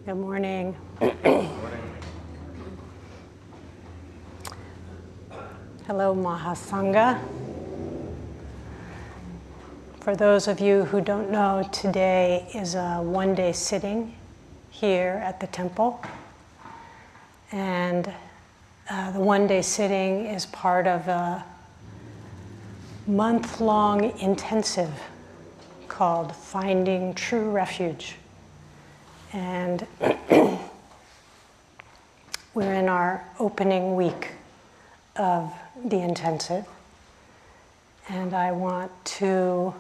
Good morning. Hello, Mahasangha. For those of you who don't know, today is a one-day sitting here at the temple. And the one-day sitting is part of a month-long intensive called Finding True Refuge. And we're in our opening week of the intensive. And I want to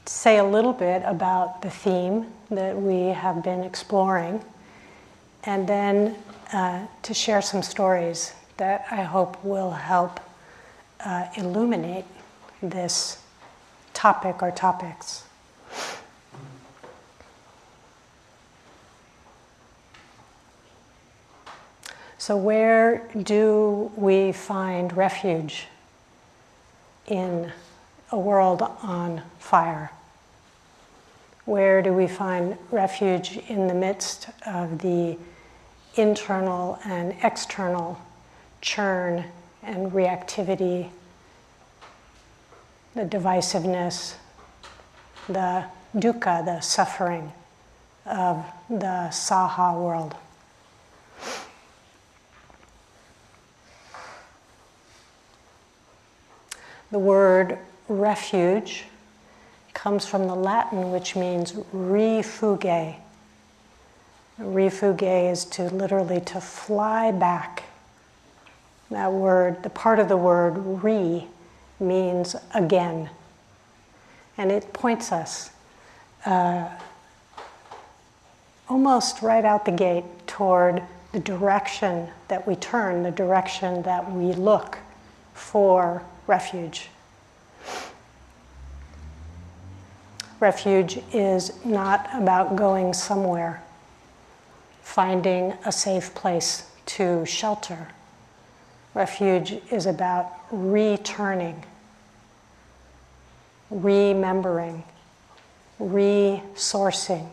say a little bit about the theme that we have been exploring, and then to share some stories that I hope will help illuminate this topic or topics. So where do we find refuge in a world on fire? Where do we find refuge in the midst of the internal and external churn and reactivity, the divisiveness, the dukkha, the suffering of the saha world? The word refuge comes from the Latin, which means refuge. Refuge is literally to fly back. That word, the part of the word re, means again. And it points us almost right out the gate toward the direction that we turn, the direction that we look for refuge. Refuge is not about going somewhere, finding a safe place to shelter. Refuge is about returning, remembering, resourcing,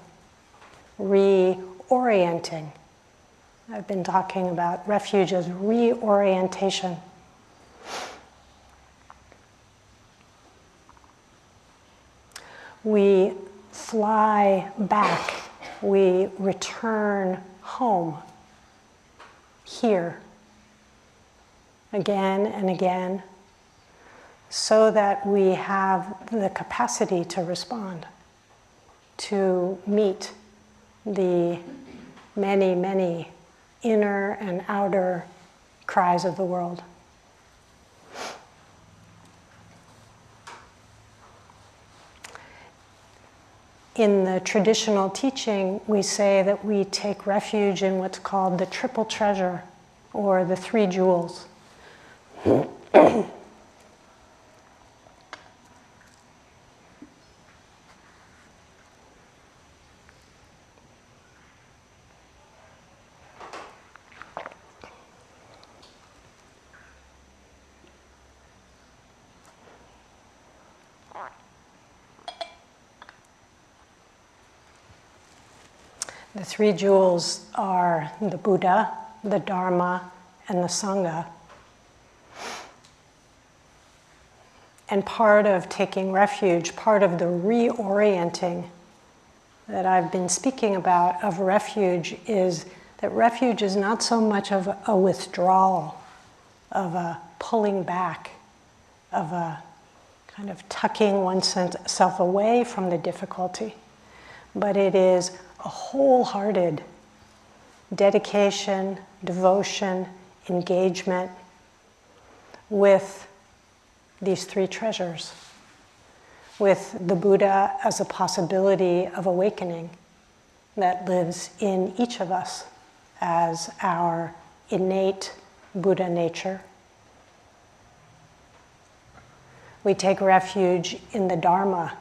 reorienting. I've been talking about refuge as reorientation. We fly back, we return home, here, again and again, so that we have the capacity to respond, to meet the many, many inner and outer cries of the world. In the traditional teaching, we say that we take refuge in what's called the triple treasure, or the three jewels. The three jewels are the Buddha, the Dharma, and the Sangha. And part of taking refuge, part of the reorienting that I've been speaking about of refuge, is that refuge is not so much of a withdrawal, of a pulling back, of a kind of tucking oneself away from the difficulty, but it is a wholehearted dedication, devotion, engagement with these three treasures, with the Buddha as a possibility of awakening that lives in each of us as our innate Buddha nature. We take refuge in the Dharma.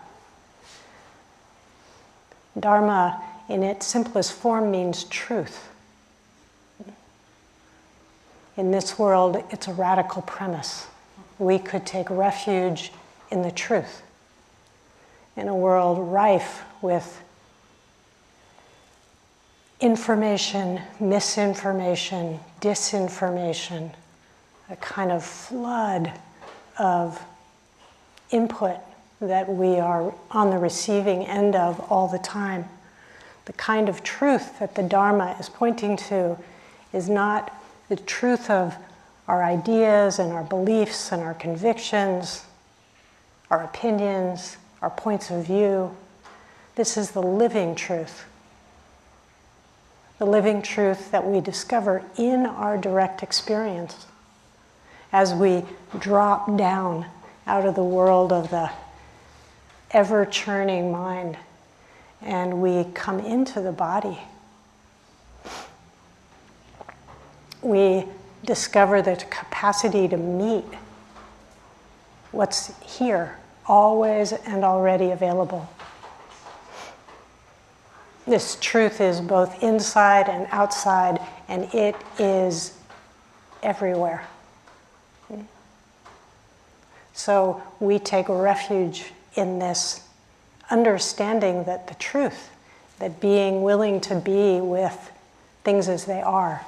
Dharma, in its simplest form, means truth. In this world, it's a radical premise. We could take refuge in the truth. In a world rife with information, misinformation, disinformation, a kind of flood of input that we are on the receiving end of all the time. The kind of truth that the Dharma is pointing to is not the truth of our ideas and our beliefs and our convictions, our opinions, our points of view. This is the living truth. The living truth that we discover in our direct experience as we drop down out of the world of the ever-churning mind and we come into the body. We discover the capacity to meet what's here, always and already available. This truth is both inside and outside, and it is everywhere. So we take refuge in this understanding that the truth, that being willing to be with things as they are,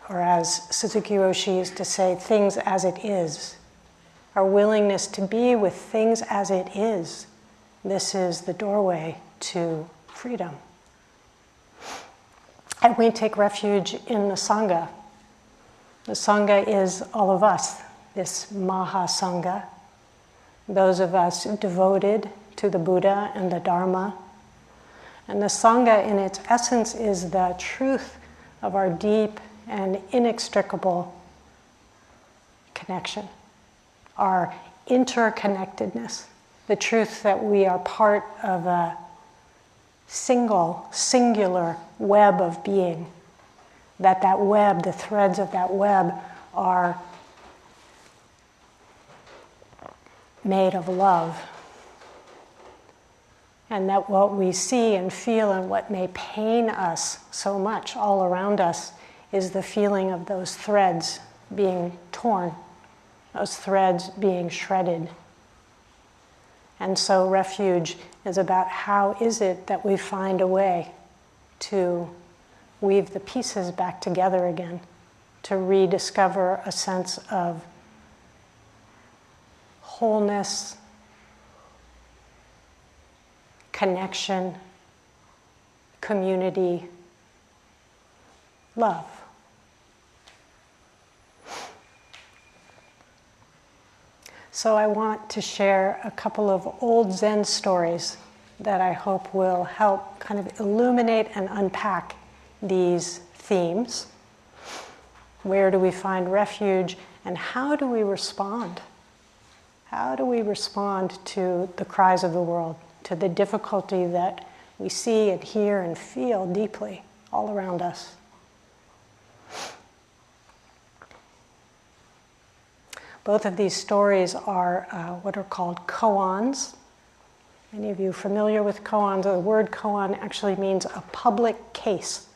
or as Suzuki Roshi used to say, things as it is. Our willingness to be with things as it is. This is the doorway to freedom. And we take refuge in the Sangha. The Sangha is all of us, this Maha Sangha. Those of us devoted to the Buddha and the Dharma. And the Sangha in its essence is the truth of our deep and inextricable connection, our interconnectedness, the truth that we are part of a singular web of being, that web, the threads of that web are made of love. And that what we see and feel and what may pain us so much all around us is the feeling of those threads being torn, those threads being shredded. And so refuge is about how is it that we find a way to weave the pieces back together again, to rediscover a sense of wholeness, connection, community, love. So I want to share a couple of old Zen stories that I hope will help kind of illuminate and unpack these themes. Where do we find refuge, and how do we respond? How do we respond to the cries of the world, to the difficulty that we see and hear and feel deeply all around us? Both of these stories are what are called koans. Any of you familiar with koans? The word koan actually means a public case.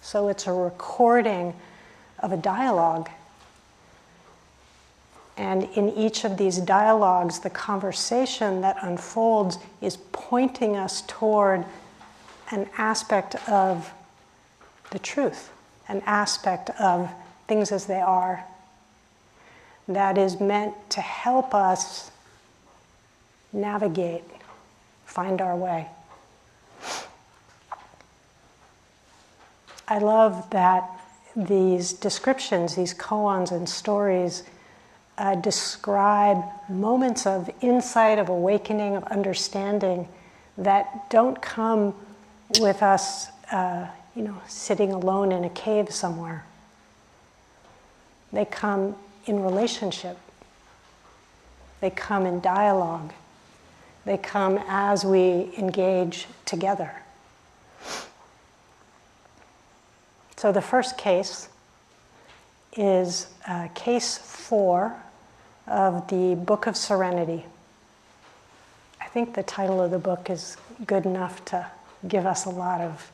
So it's a recording of a dialogue. And in each of these dialogues, the conversation that unfolds is pointing us toward an aspect of the truth, an aspect of things as they are, that is meant to help us navigate, find our way. I love that these descriptions, these koans and stories, describe moments of insight, of awakening, of understanding that don't come with us, sitting alone in a cave somewhere. They come in relationship. They come in dialogue. They come as we engage together. So the first case is case 4 of the Book of Serenity. I think the title of the book is good enough to give us a lot of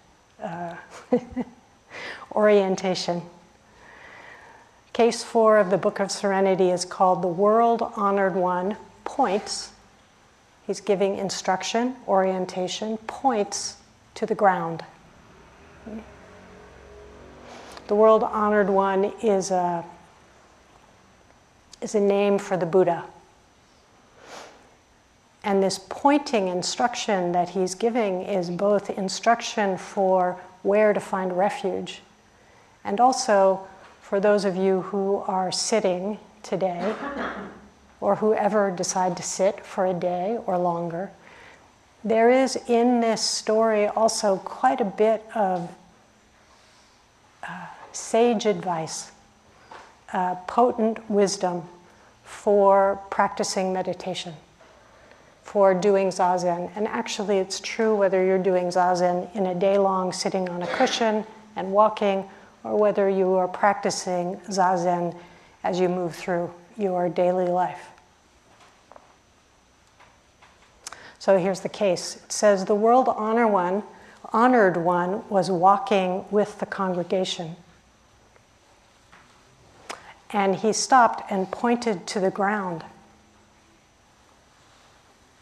orientation. Case 4 of the Book of Serenity is called The World Honored One Points. He's giving instruction, orientation, points to the ground. The world honored one is a name for the Buddha. And this pointing instruction that he's giving is both instruction for where to find refuge, and also for those of you who are sitting today, or who ever decide to sit for a day or longer. There is in this story also quite a bit of sage advice, potent wisdom for practicing meditation, for doing zazen. And actually it's true whether you're doing zazen in a day long sitting on a cushion and walking, or whether you are practicing zazen as you move through your daily life. So here's the case. It says, the world honored one was walking with the congregation. And he stopped and pointed to the ground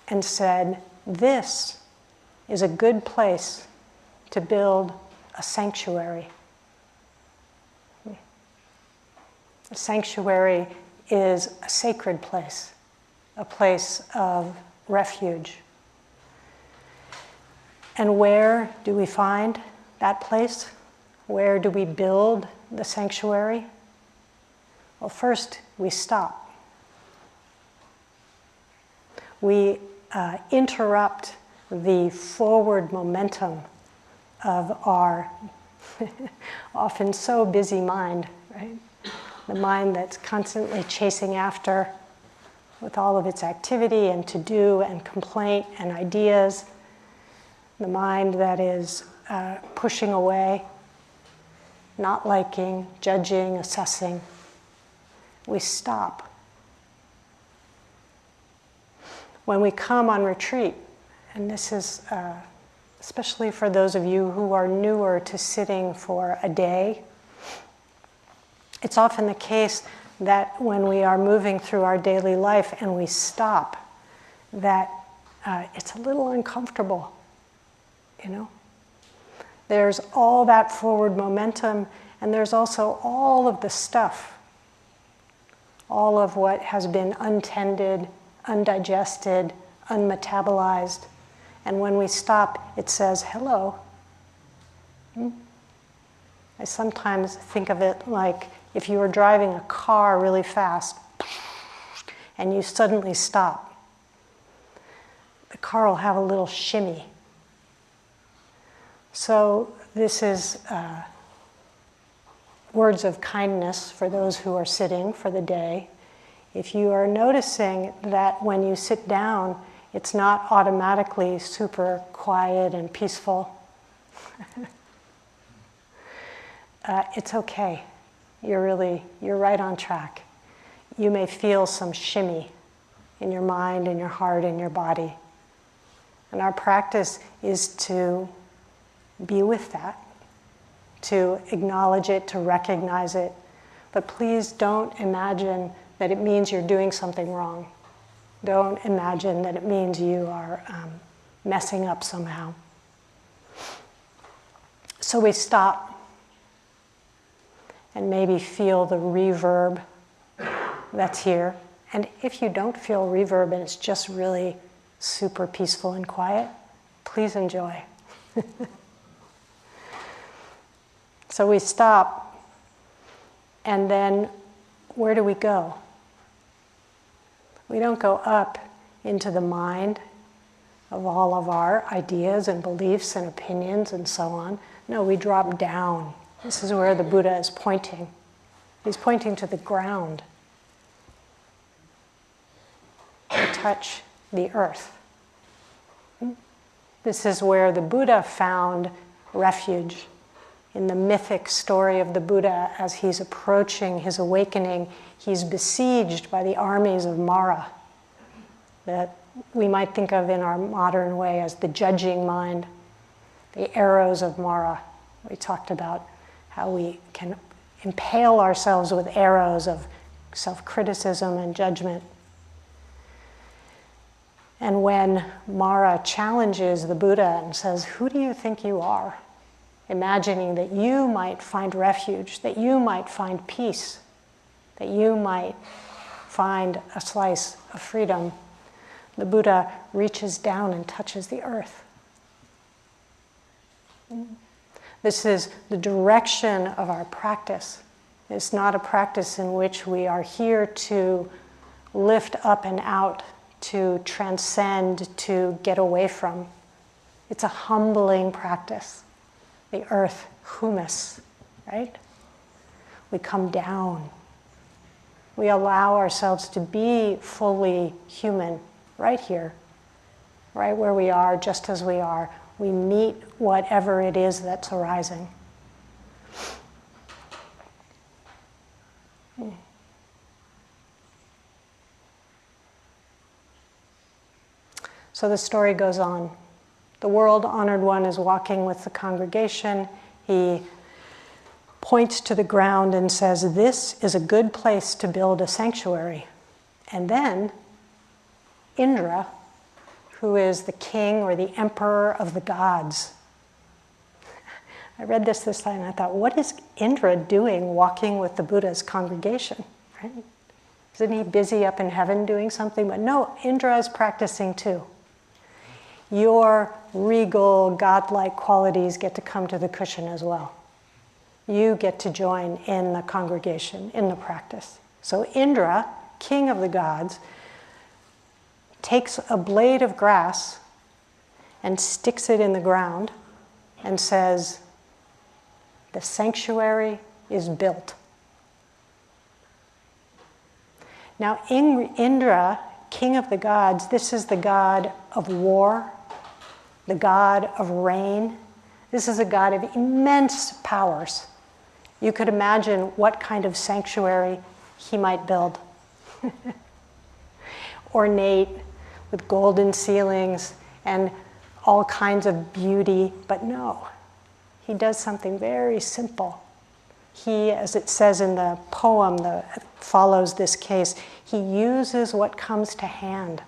and said, this is a good place to build a sanctuary. A sanctuary is a sacred place, a place of refuge. And where do we find that place? Where do we build the sanctuary? Well, first we stop. We interrupt the forward momentum of our often so busy mind, right? The mind that's constantly chasing after with all of its activity and to-do and complaint and ideas. The mind that is pushing away, not liking, judging, assessing. We stop. When we come on retreat, and this is especially for those of you who are newer to sitting for a day, it's often the case that when we are moving through our daily life and we stop, that it's a little uncomfortable, you know? There's all that forward momentum, and there's also all of the stuff, all of what has been untended, undigested, unmetabolized. And when we stop, it says, hello. I sometimes think of it like if you were driving a car really fast and you suddenly stop, the car will have a little shimmy. So this is words of kindness for those who are sitting for the day. If you are noticing that when you sit down, it's not automatically super quiet and peaceful, it's okay. You're right on track. You may feel some shimmy in your mind, in your heart, in your body. And our practice is to be with that, to acknowledge it, to recognize it. But please don't imagine that it means you're doing something wrong. Don't imagine that it means you are messing up somehow. So we stop and maybe feel the reverb that's here. And if you don't feel reverb and it's just really super peaceful and quiet, please enjoy. So we stop, and then where do we go? We don't go up into the mind of all of our ideas and beliefs and opinions and so on. No, we drop down. This is where the Buddha is pointing. He's pointing to the ground. We touch the earth. This is where the Buddha found refuge. In the mythic story of the Buddha, as he's approaching his awakening, he's besieged by the armies of Mara, that we might think of in our modern way as the judging mind, the arrows of Mara. We talked about how we can impale ourselves with arrows of self-criticism and judgment. And when Mara challenges the Buddha and says, "Who do you think you are?" imagining that you might find refuge, that you might find peace, that you might find a slice of freedom, the Buddha reaches down and touches the earth. This is the direction of our practice. It's not a practice in which we are here to lift up and out, to transcend, to get away from. It's a humbling practice. The earth, humus, right? We come down. We allow ourselves to be fully human right here, right where we are, just as we are. We meet whatever it is that's arising. So the story goes on. The world-honored one is walking with the congregation. He points to the ground and says, "This is a good place to build a sanctuary." And then Indra, who is the king or the emperor of the gods. I read this time and I thought, what is Indra doing walking with the Buddha's congregation? Right? Isn't he busy up in heaven doing something? But no, Indra is practicing too. Your regal, godlike qualities get to come to the cushion as well. You get to join in the congregation, in the practice. So Indra, king of the gods, takes a blade of grass and sticks it in the ground and says, "The sanctuary is built." Now Indra, king of the gods, this is the god of war, the god of rain. This is a god of immense powers. You could imagine what kind of sanctuary he might build. Ornate, with golden ceilings and all kinds of beauty, but no, he does something very simple. He, as it says in the poem that follows this case, he uses what comes to hand.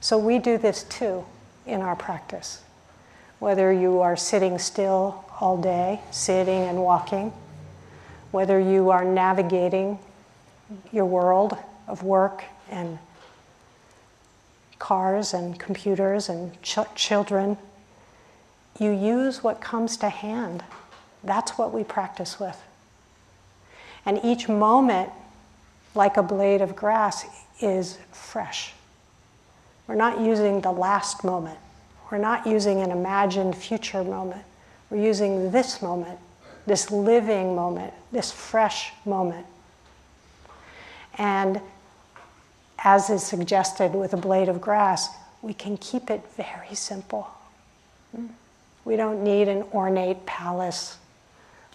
So we do this too in our practice. Whether you are sitting still all day, sitting and walking, whether you are navigating your world of work and cars and computers and children, you use what comes to hand. That's what we practice with. And each moment, like a blade of grass, is fresh. We're not using the last moment. We're not using an imagined future moment. We're using this moment, this living moment, this fresh moment. And as is suggested with a blade of grass, we can keep it very simple. We don't need an ornate palace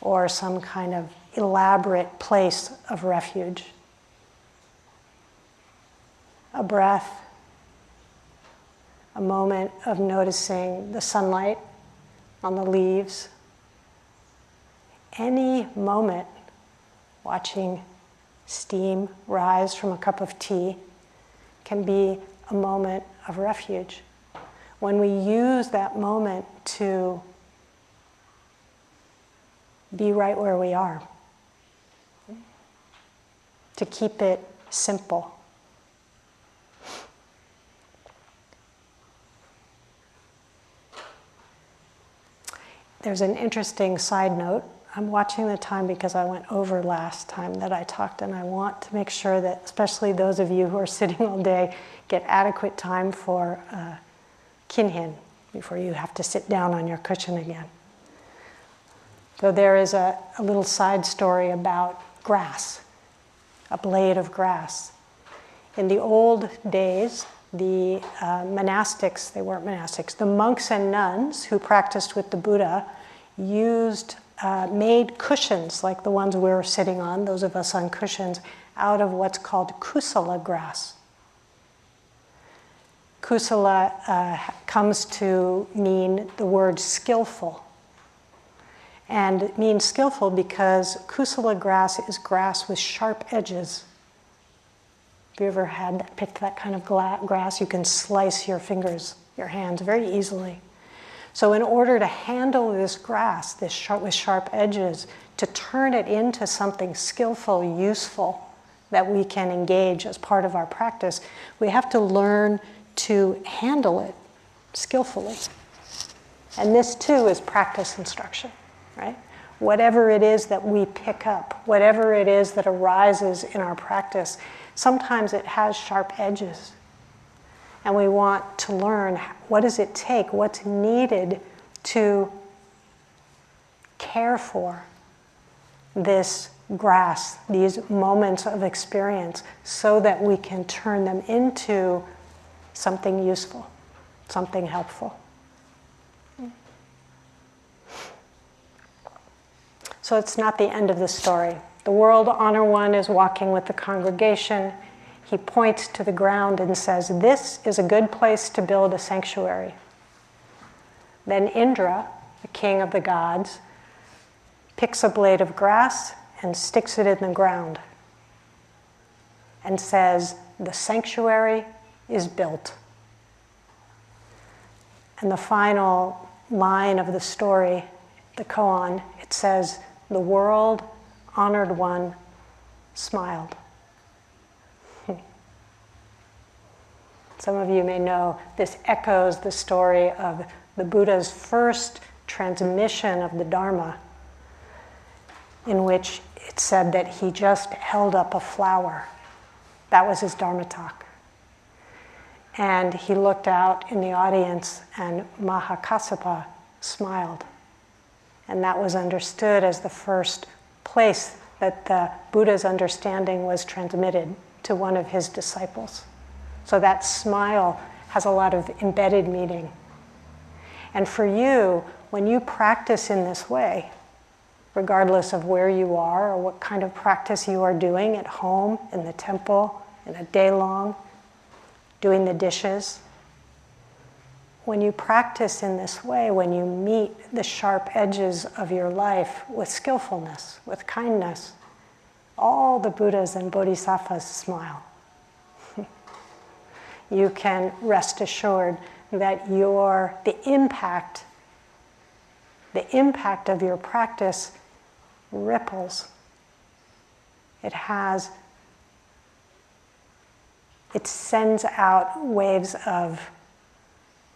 or some kind of elaborate place of refuge. A breath, a moment of noticing the sunlight on the leaves. Any moment, watching steam rise from a cup of tea, can be a moment of refuge. When we use that moment to be right where we are, to keep it simple. There's an interesting side note. I'm watching the time because I went over last time that I talked, and I want to make sure that, especially those of you who are sitting all day, get adequate time for kinhin before you have to sit down on your cushion again. So there is a little side story about grass, a blade of grass. In the old days, the monastics, they weren't monastics, the monks and nuns who practiced with the Buddha made cushions like the ones we're sitting on, those of us on cushions, out of what's called kusala grass. Kusala comes to mean the word skillful. And it means skillful because kusala grass is grass with sharp edges. Have you ever picked that kind of grass? You can slice your fingers, your hands very easily. So in order to handle this grass, with sharp edges, to turn it into something skillful, useful, that we can engage as part of our practice, we have to learn to handle it skillfully. And this too is practice instruction, right? Whatever it is that we pick up, whatever it is that arises in our practice, sometimes it has sharp edges. And we want to learn, what does it take, what's needed to care for this grass, these moments of experience, so that we can turn them into something useful, something helpful. So it's not the end of the story. The world honor one is walking with the congregation. He points to the ground and says, "This is a good place to build a sanctuary." Then Indra, the king of the gods, picks a blade of grass and sticks it in the ground and says, "The sanctuary is built." And the final line of the story, the koan, it says, "The world honored one smiled." Some of you may know this echoes the story of the Buddha's first transmission of the Dharma, in which it said that he just held up a flower. That was his Dharma talk. And he looked out in the audience and Mahakassapa smiled. And that was understood as the first place that the Buddha's understanding was transmitted to one of his disciples. So that smile has a lot of embedded meaning. And for you, when you practice in this way, regardless of where you are or what kind of practice you are doing at home, in the temple, in a day long, doing the dishes, when you practice in this way, when you meet the sharp edges of your life with skillfulness, with kindness, all the Buddhas and Bodhisattvas smile. You can rest assured that the impact of your practice ripples. It sends out waves of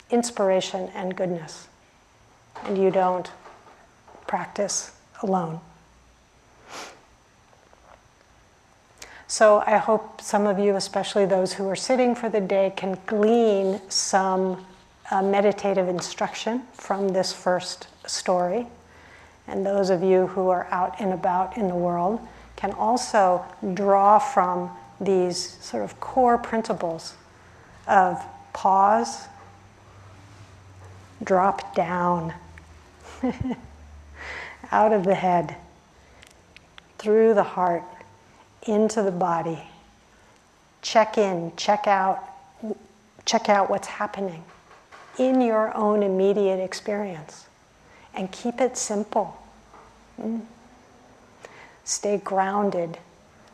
inspiration and goodness, and you don't practice alone. So I hope some of you, especially those who are sitting for the day, can glean some meditative instruction from this first story. And those of you who are out and about in the world can also draw from these sort of core principles of pause, drop down, out of the head, through the heart, into the body. Check in, check out what's happening in your own immediate experience. And keep it simple. Stay grounded,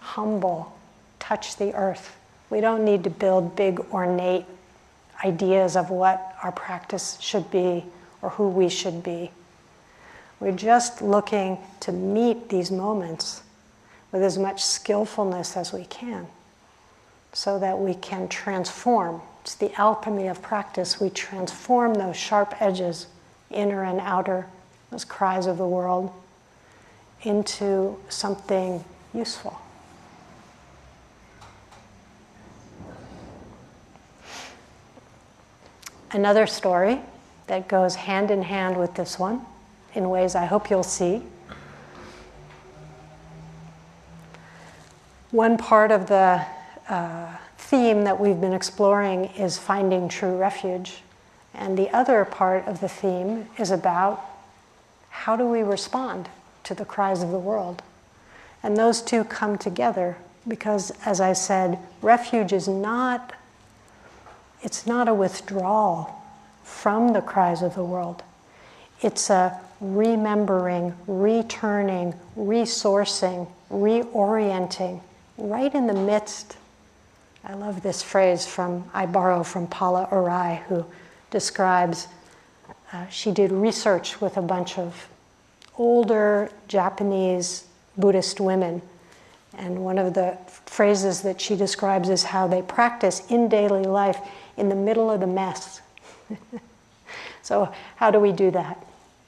humble, touch the earth. We don't need to build big, ornate ideas of what our practice should be or who we should be. We're just looking to meet these moments with as much skillfulness as we can, so that we can transform. It's the alchemy of practice. We transform those sharp edges, inner and outer, those cries of the world, into something useful. Another story that goes hand in hand with this one, in ways I hope you'll see. One part of the theme that we've been exploring is finding true refuge. And the other part of the theme is about how do we respond to the cries of the world. And those two come together because, as I said, refuge is not a withdrawal from the cries of the world. It's a remembering, returning, resourcing, reorienting, right in the midst I love this phrase I borrow from Paula Arai, who describes, she did research with a bunch of older Japanese Buddhist women. And one of the phrases that she describes is how they practice in daily life in the middle of the mess. So how do we do that?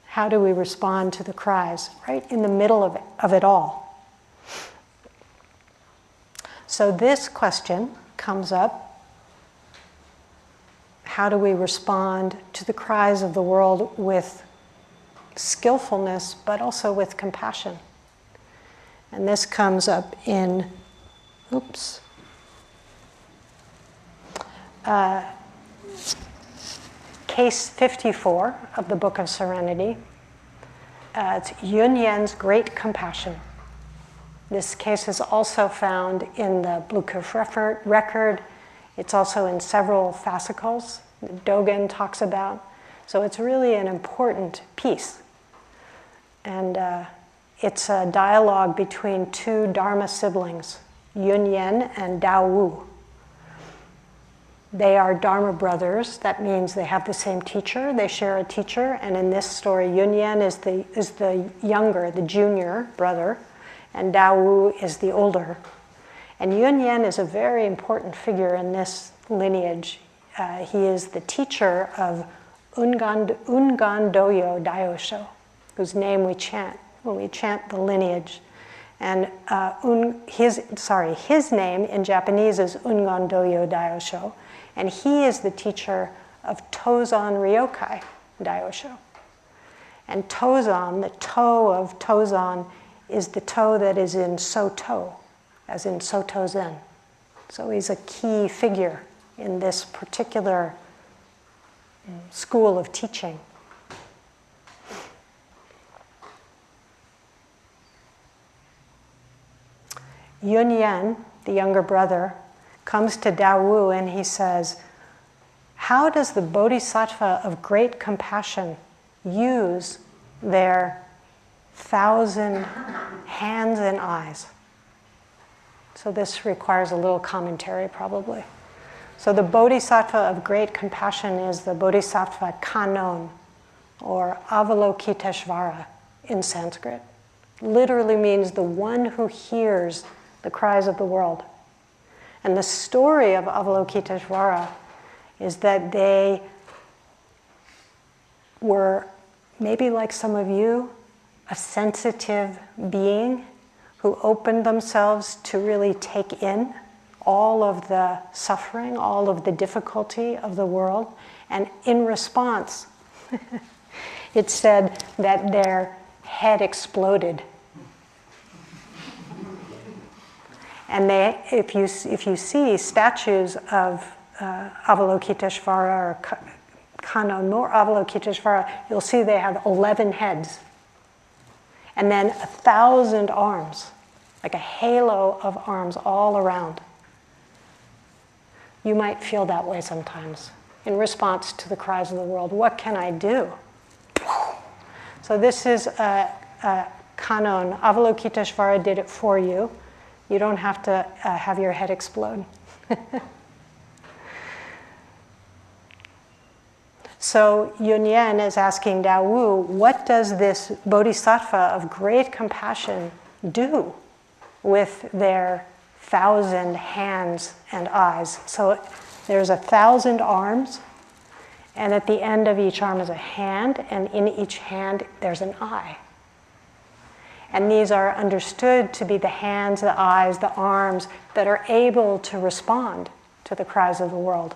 How do we respond to the cries? Right in the middle of it all. So this question comes up. How do we respond to the cries of the world with skillfulness, but also with compassion? And this comes up in, case 54 of the Book of Serenity. It's Yunyen's great compassion. This case is also found in the Book of Record. It's also in several fascicles that Dogen talks about. So it's really an important piece. And it's a dialogue between two Dharma siblings, Yunyen and Daowu. They are Dharma brothers. That means they have the same teacher. They share a teacher. And in this story, Yunyen is the younger, the junior brother, and Daowu is the older. And Yunyen is a very important figure in this lineage. He is the teacher of Ungan Doyo Daosho, whose name we chant when we chant the lineage. And his name in Japanese is Ungan Doyo Daosho, and he is the teacher of Tozan Ryokai Daosho. And Tozan, the toe of Tozan, is the toe that is in Soto, as in Soto Zen. So he's a key figure in this particular school of teaching. Yunyen, the younger brother, comes to Daowu and he says, how does the bodhisattva of great compassion use their 1,000 hands and eyes? So this requires a little commentary probably. So the bodhisattva of great compassion is the bodhisattva kanon, or Avalokiteshvara in Sanskrit. Literally means the one who hears the cries of the world. And the story of Avalokiteshvara is that they were, maybe like some of you, a sensitive being who opened themselves to really take in all of the suffering, all of the difficulty of the world. And in response, it said that their head exploded. And if you see statues of Avalokiteshvara or Kanon or Avalokiteshvara, you'll see they have 11 heads. And then 1,000 arms, like a halo of arms all around. You might feel that way sometimes in response to the cries of the world. What can I do? So this is a Kanon. Avalokiteshvara did it for you. You don't have to have your head explode. So Yunyen is asking Daowu, what does this bodhisattva of great compassion do with their 1,000 hands and eyes? So there's 1,000 arms, and at the end of each arm is a hand, and in each hand there's an eye. And these are understood to be the hands, the eyes, the arms that are able to respond to the cries of the world.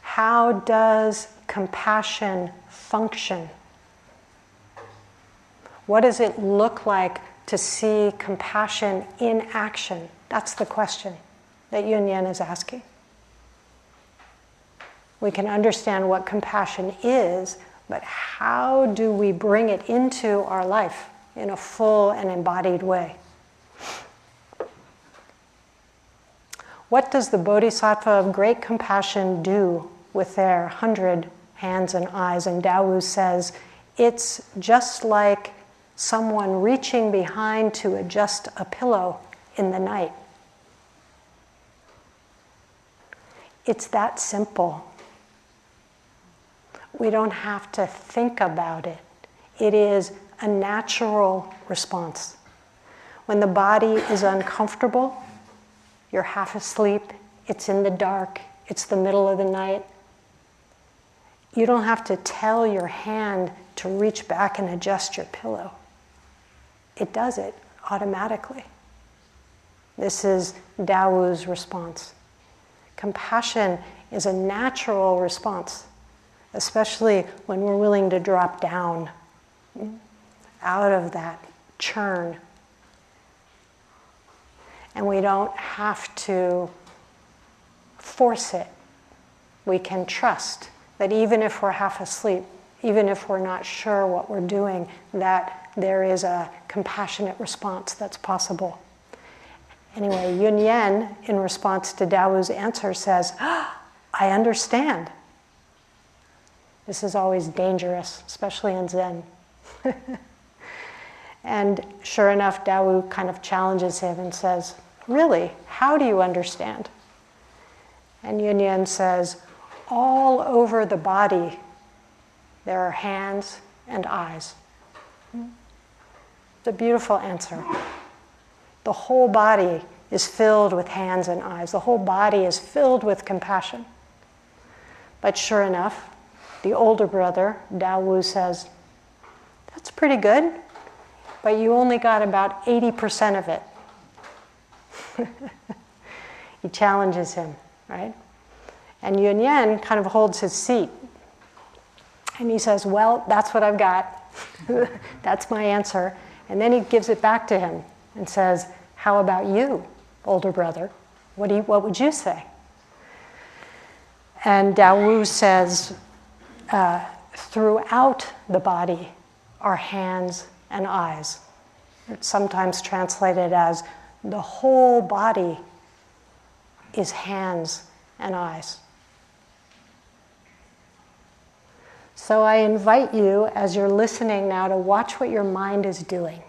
How does compassion function? What does it look like to see compassion in action? That's the question that Yunyen is asking. We can understand what compassion is, but how do we bring it into our life in a full and embodied way? What does the bodhisattva of great compassion do with their 100 hands and eyes? And Daowu says, it's just like someone reaching behind to adjust a pillow in the night. It's that simple. We don't have to think about it. It is a natural response. When the body is uncomfortable, you're half asleep, it's in the dark, it's the middle of the night. You don't have to tell your hand to reach back and adjust your pillow. It does it automatically. This is Dao's response. Compassion is a natural response, especially when we're willing to drop down out of that churn. And we don't have to force it. We can trust that even if we're half asleep, even if we're not sure what we're doing, that there is a compassionate response that's possible. Anyway, Yunyen, in response to Dao's answer, says, I understand. This is always dangerous, especially in Zen. And sure enough, Dao kind of challenges him and says, really, how do you understand? And Yunyen says, all over the body, there are hands and eyes. It's a beautiful answer. The whole body is filled with hands and eyes. The whole body is filled with compassion. But sure enough, the older brother, Dao says, that's pretty good, but you only got about 80% of it. He challenges him, right? And Yunyen kind of holds his seat. And he says, well, that's what I've got. That's my answer. And then he gives it back to him and says, how about you, older brother? What would you say? And Dao says, throughout the body are hands and eyes. It's sometimes translated as the whole body is hands and eyes. So I invite you, as you're listening now, to watch what your mind is doing.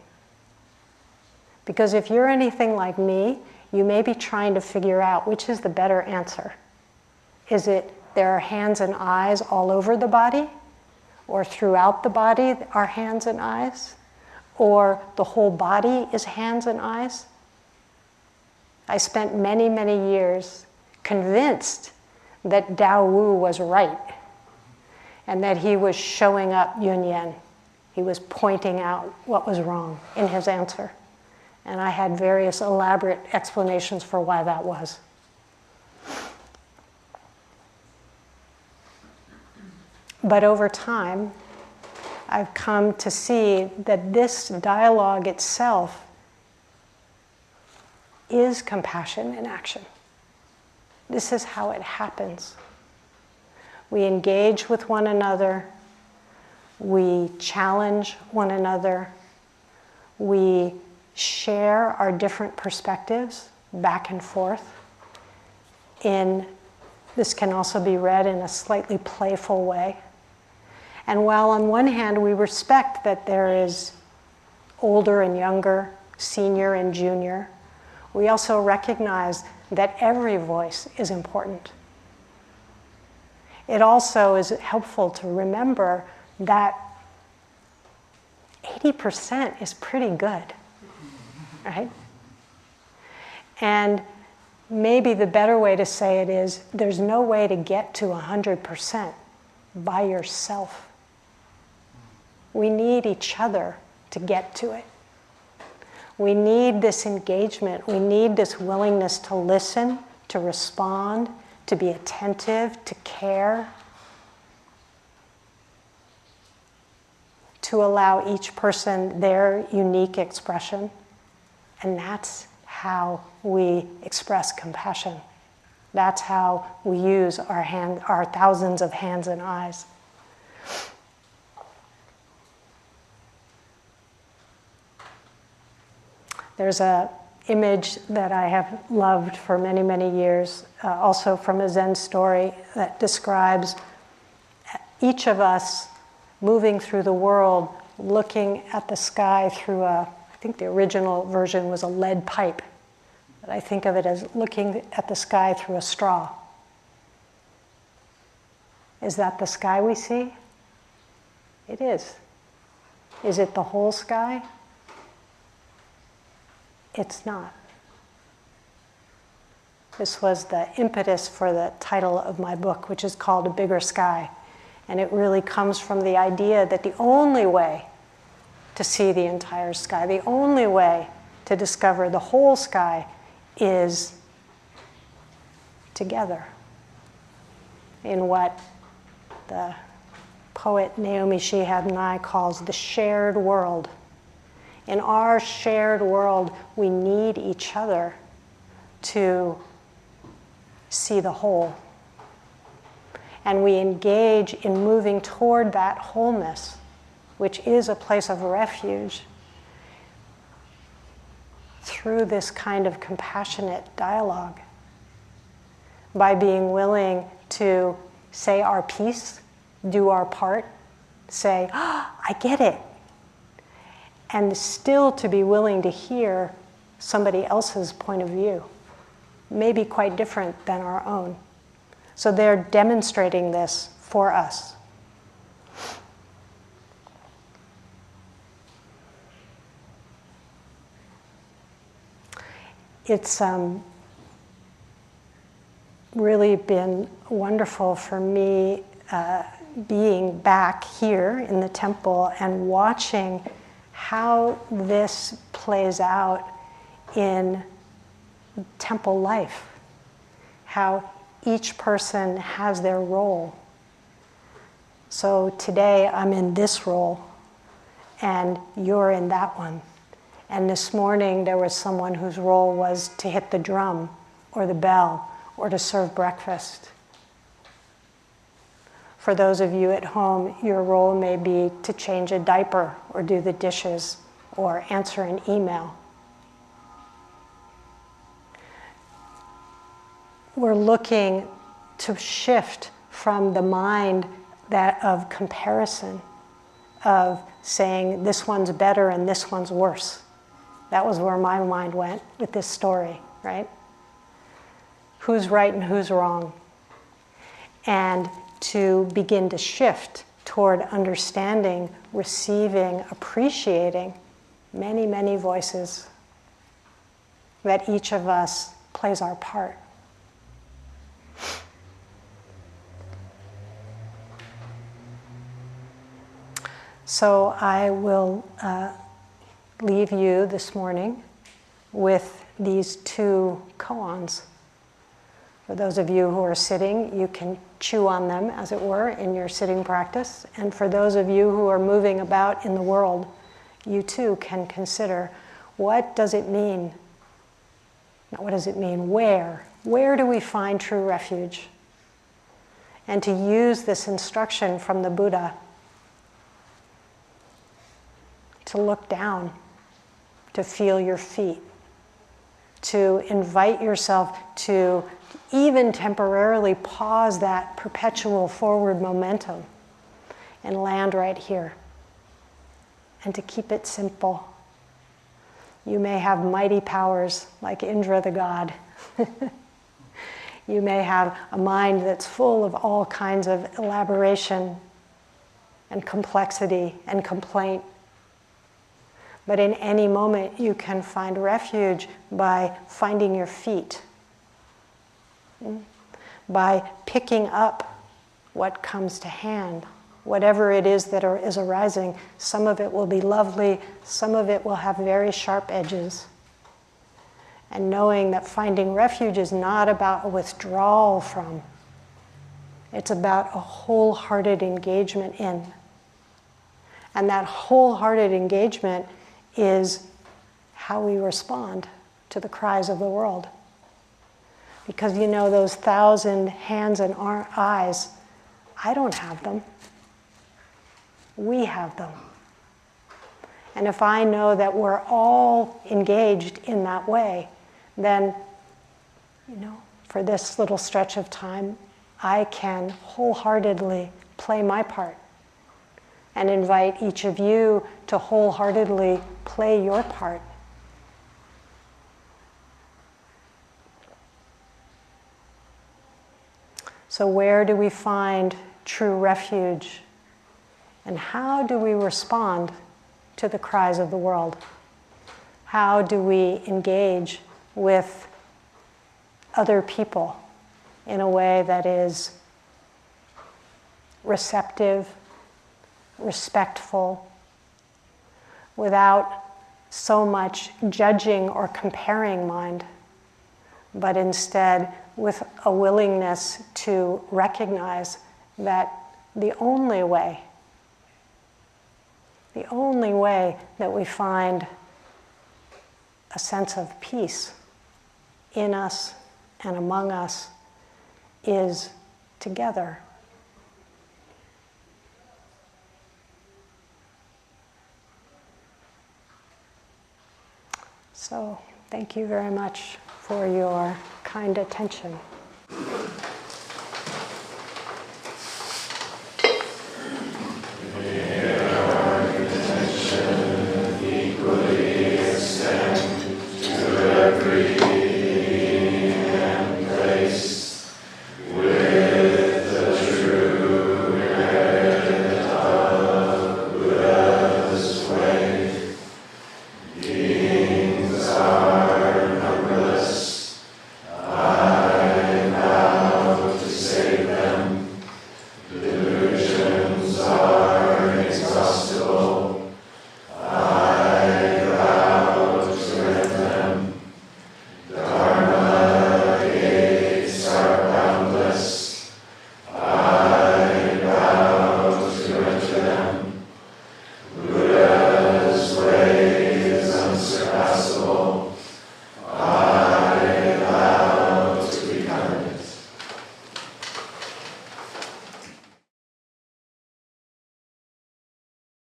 Because if you're anything like me, you may be trying to figure out which is the better answer. Is it there are hands and eyes all over the body? Or throughout the body are hands and eyes? Or the whole body is hands and eyes? I spent many, many years convinced that Dao Wu was right and that he was showing up Yunyen. He was pointing out what was wrong in his answer. And I had various elaborate explanations for why that was. But over time, I've come to see that this dialogue itself is compassion in action. This is how it happens. We engage with one another, we challenge one another, we share our different perspectives back and forth. This can also be read in a slightly playful way. And while on one hand we respect that there is older and younger, senior and junior, we also recognize that every voice is important. It also is helpful to remember that 80% is pretty good, right? And maybe the better way to say it is, there's no way to get to 100% by yourself. We need each other to get to it. We need this engagement. We need this willingness to listen, to respond, to be attentive, to care, to allow each person their unique expression. And that's how we express compassion. That's how we use our thousands of hands and eyes. There's an image that I have loved for many, many years, also from a Zen story that describes each of us moving through the world looking at the sky through I think the original version was a lead pipe, but I think of it as looking at the sky through a straw. Is that the sky we see? It is. Is it the whole sky? It's not. This was the impetus for the title of my book, which is called A Bigger Sky. And it really comes from the idea that the only way to see the entire sky, the only way to discover the whole sky is together in what the poet Naomi Shihab Nye calls the shared world. In our shared world, we need each other to see the whole. And we engage in moving toward that wholeness, which is a place of refuge, through this kind of compassionate dialogue. By being willing to say our piece, do our part, say, I get it. And still to be willing to hear somebody else's point of view, maybe quite different than our own. So they're demonstrating this for us. It's really been wonderful for me being back here in the temple and watching how this plays out in temple life, how each person has their role. So today I'm in this role and you're in that one. And this morning there was someone whose role was to hit the drum or the bell or to serve breakfast. For those of you at home, your role may be to change a diaper or do the dishes or answer an email. We're looking to shift from the mind that of comparison, of saying this one's better and this one's worse. That was where my mind went with this story, right? Who's right and who's wrong? And to begin to shift toward understanding, receiving, appreciating many, many voices, that each of us plays our part. So I will leave you this morning with these two koans. For those of you who are sitting, you can chew on them, as it were, in your sitting practice. And for those of you who are moving about in the world, you too can consider, what does it mean? Not what does it mean, where? Where do we find true refuge? And to use this instruction from the Buddha to look down, to feel your feet, to invite yourself to even temporarily pause that perpetual forward momentum and land right here. And to keep it simple. You may have mighty powers like Indra the god. You may have a mind that's full of all kinds of elaboration and complexity and complaint. But in any moment, you can find refuge by finding your feet, by picking up what comes to hand, whatever it is that is arising. Some of it will be lovely, some of it will have very sharp edges. And knowing that finding refuge is not about a withdrawal from, it's about a wholehearted engagement in. And that wholehearted engagement is how we respond to the cries of the world. Because you know, those 1,000 hands and eyes, I don't have them. We have them. And if I know that we're all engaged in that way, then, for this little stretch of time, I can wholeheartedly play my part and invite each of you to wholeheartedly play your part. So where do we find true refuge? And how do we respond to the cries of the world? How do we engage with other people in a way that is receptive, respectful, without so much judging or comparing mind, but instead with a willingness to recognize that the only way that we find a sense of peace in us and among us is together. So, thank you very much for your kind attention.